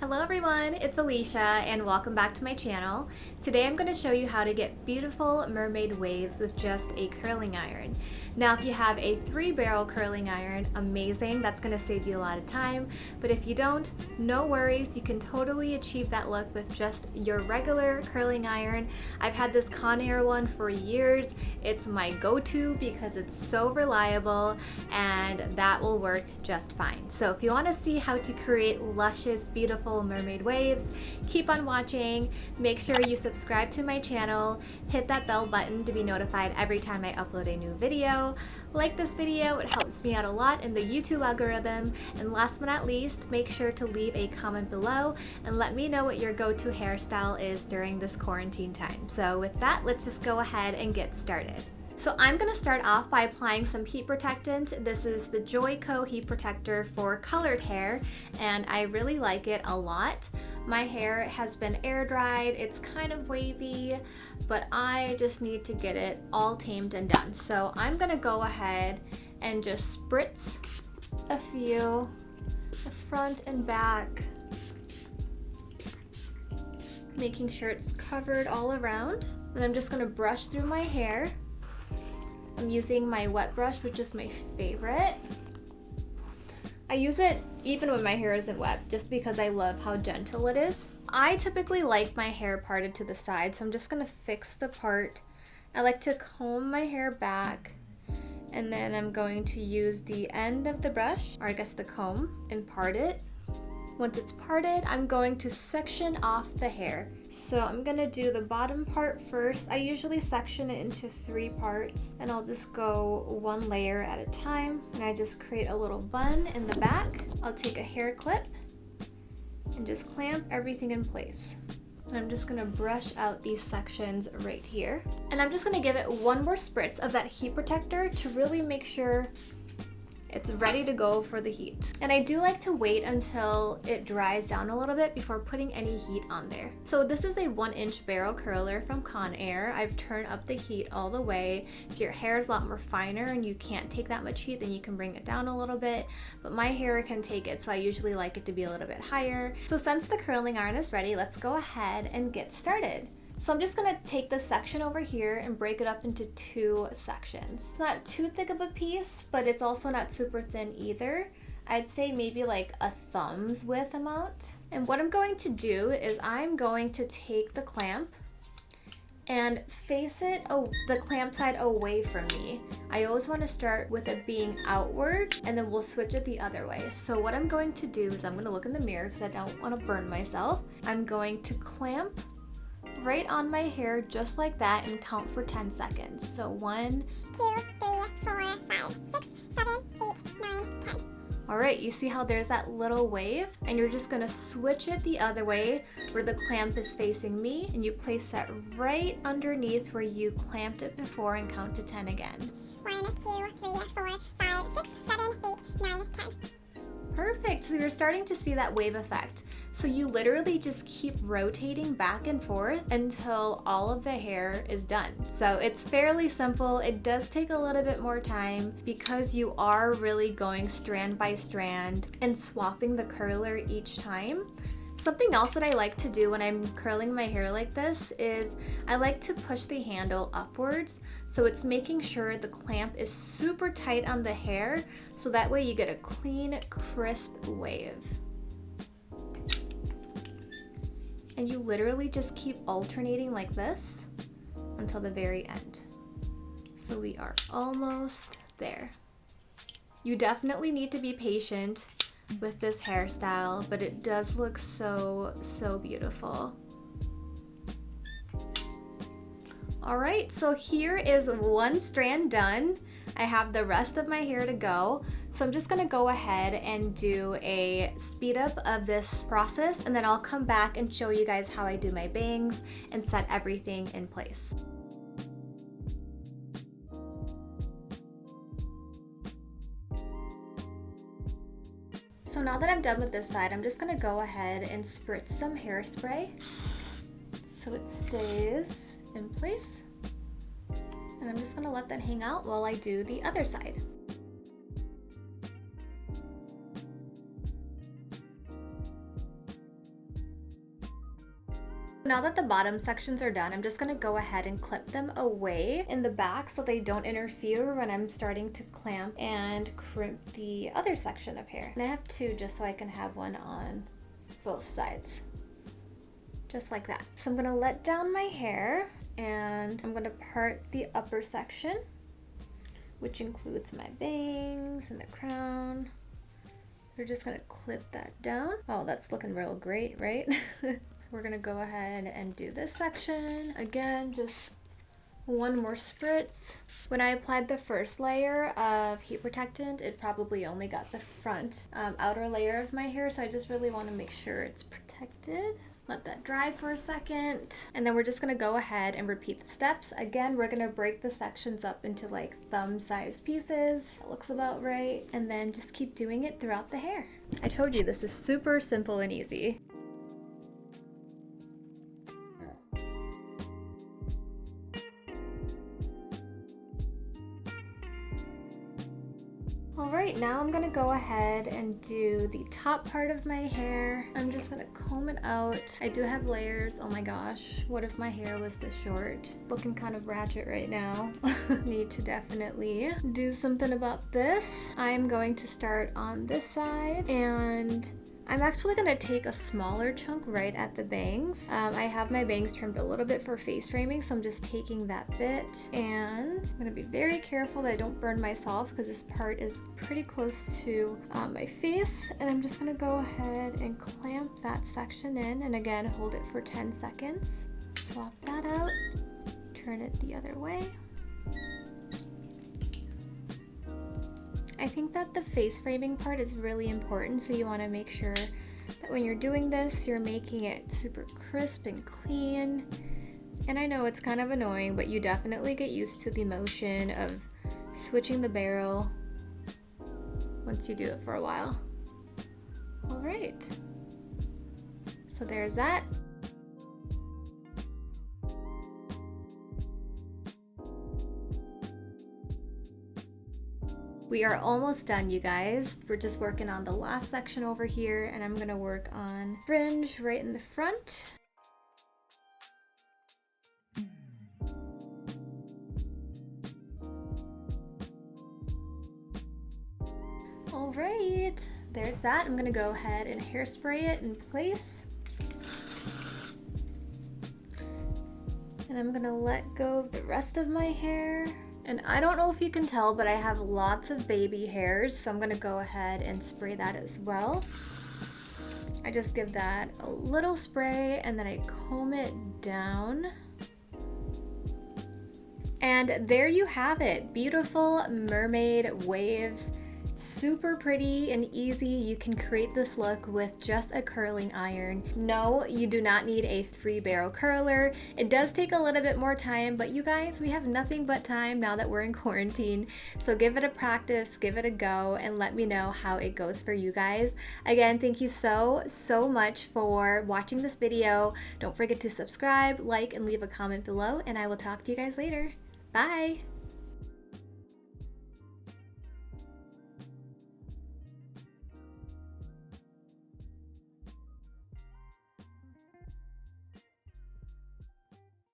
Hello everyone, it's Alicia and welcome back to my channel. Today I'm going to show you how to get beautiful mermaid waves with just a curling iron. Now if you have a 3-barrel curling iron, amazing, that's going to save you a lot of time. But if you don't, no worries, you can totally achieve that look with just your regular curling iron. I've had this Conair one for years. It's my go-to because it's so reliable and that will work just fine. So if you want to see how to create luscious, beautiful mermaid waves, keep on watching. Make sure you subscribe to my channel, hit that bell button to be notified every time I upload a new video. Like this video, it helps me out a lot in the YouTube algorithm. And last but not least, make sure to leave a comment below and let me know what your go-to hairstyle is during this quarantine time. So with that, let's just go ahead and get started. So I'm going to start off by applying some heat protectant. This is the Joico heat protector for colored hair and I really like it a lot. My hair has been air dried, it's kind of wavy, but I just need to get it all tamed and done. So I'm going to go ahead and just spritz a few, the front and back, making sure it's covered all around. Then I'm just going to brush through my hair. I'm using my wet brush, which is my favorite. I use it even when my hair isn't wet, just because I love how gentle it is. I typically like my hair parted to the side, so I'm just gonna fix the part. I like to comb my hair back, and then I'm going to use the end of the brush, or I guess the comb, and part it. Once it's parted, I'm going to section off the hair. So I'm gonna do the bottom part first. I usually section it into 3 parts and I'll just go 1 layer at a time. And I just create a little bun in the back. I'll take a hair clip and just clamp everything in place. And I'm just gonna brush out these sections right here. And I'm just gonna give it 1 more spritz of that heat protector to really make sure it's ready to go for the heat. And I do like to wait until it dries down a little bit before putting any heat on there. So this is a 1-inch barrel curler from Conair. I've turned up the heat all the way. If your hair is a lot more finer and you can't take that much heat, then you can bring it down a little bit. But my hair can take it, so I usually like it to be a little bit higher. So since the curling iron is ready, let's go ahead and get started. So I'm just gonna take this section over here and break it up into 2 sections. It's not too thick of a piece, but it's also not super thin either. I'd say maybe like a thumb's width amount. And what I'm going to do is I'm going to take the clamp and face it, the clamp side away from me. I always want to start with it being outward and then we'll switch it the other way. So what I'm going to do is I'm going to look in the mirror because I don't want to burn myself. I'm going to clamp right on my hair just like that and count for 10 seconds. So 1, 2, 3, 4, 5, 6, 7, 8, 9, 10. All right, you see how there's that little wave? And you're just gonna switch it the other way where the clamp is facing me and you place that right underneath where you clamped it before and count to 10 again. 1, 2, 3, 4, 5, 6, 7, 8, 9, 10. Perfect, so you're starting to see that wave effect. So you literally just keep rotating back and forth until all of the hair is done. So it's fairly simple. It does take a little bit more time because you are really going strand by strand and swapping the curler each time. Something else that I like to do when I'm curling my hair like this is I like to push the handle upwards. So it's making sure the clamp is super tight on the hair so that way you get a clean, crisp wave. And you literally just keep alternating like this until the very end. So we are almost there. You definitely need to be patient with this hairstyle, but it does look so beautiful. All right, so here is 1 strand done. I have the rest of my hair to go. So I'm just gonna go ahead and do a speed up of this process and then I'll come back and show you guys how I do my bangs and set everything in place. So now that I'm done with this side, I'm just gonna go ahead and spritz some hairspray so it stays in place. And I'm just gonna let that hang out while I do the other side. Now that the bottom sections are done, I'm just gonna go ahead and clip them away in the back so they don't interfere when I'm starting to clamp and crimp the other section of hair. And I have two just so I can have one on both sides. Just like that. So I'm gonna let down my hair and I'm gonna part the upper section, which includes my bangs and the crown. We're just gonna clip that down. Oh, that's looking real great, right? We're gonna go ahead and do this section. Again, just one more spritz. When I applied the first layer of heat protectant, it probably only got the front outer layer of my hair, so I just really wanna make sure it's protected. Let that dry for a second. And then we're just gonna go ahead and repeat the steps. Again, we're gonna break the sections up into like thumb-sized pieces. That looks about right. And then just keep doing it throughout the hair. I told you, this is super simple and easy. Alright, now I'm gonna go ahead and do the top part of my hair. I'm just gonna comb it out. I do have layers. Oh my gosh, what if my hair was this short? Looking kind of ratchet right now. Need to definitely do something about this. I'm going to start on this side and I'm actually gonna take a smaller chunk right at the bangs. I have my bangs trimmed a little bit for face framing, so I'm just taking that bit and I'm gonna be very careful that I don't burn myself because this part is pretty close to my face. And I'm just gonna go ahead and clamp that section in and again, hold it for 10 seconds. Swap that out, turn it the other way. I think that the face framing part is really important, so you want to make sure that when you're doing this, you're making it super crisp and clean. And I know it's kind of annoying, but you definitely get used to the motion of switching the barrel once you do it for a while. All right, so there's that. We are almost done, you guys. We're just working on the last section over here, and I'm gonna work on fringe right in the front. All right, there's that. I'm gonna go ahead and hairspray it in place. And I'm gonna let go of the rest of my hair. And I don't know if you can tell, but I have lots of baby hairs, so I'm gonna go ahead and spray that as well. I just give that a little spray and then I comb it down. And there you have it, beautiful mermaid waves. Super pretty and easy. You can create this look with just a curling iron. No, you do not need a 3-barrel curler. It does take a little bit more time, but you guys, we have nothing but time now that we're in quarantine. So give it a practice, give it a go, and let me know how it goes for you guys. Again, thank you so much for watching this video. Don't forget to subscribe, like, and leave a comment below, and I will talk to you guys later. Bye!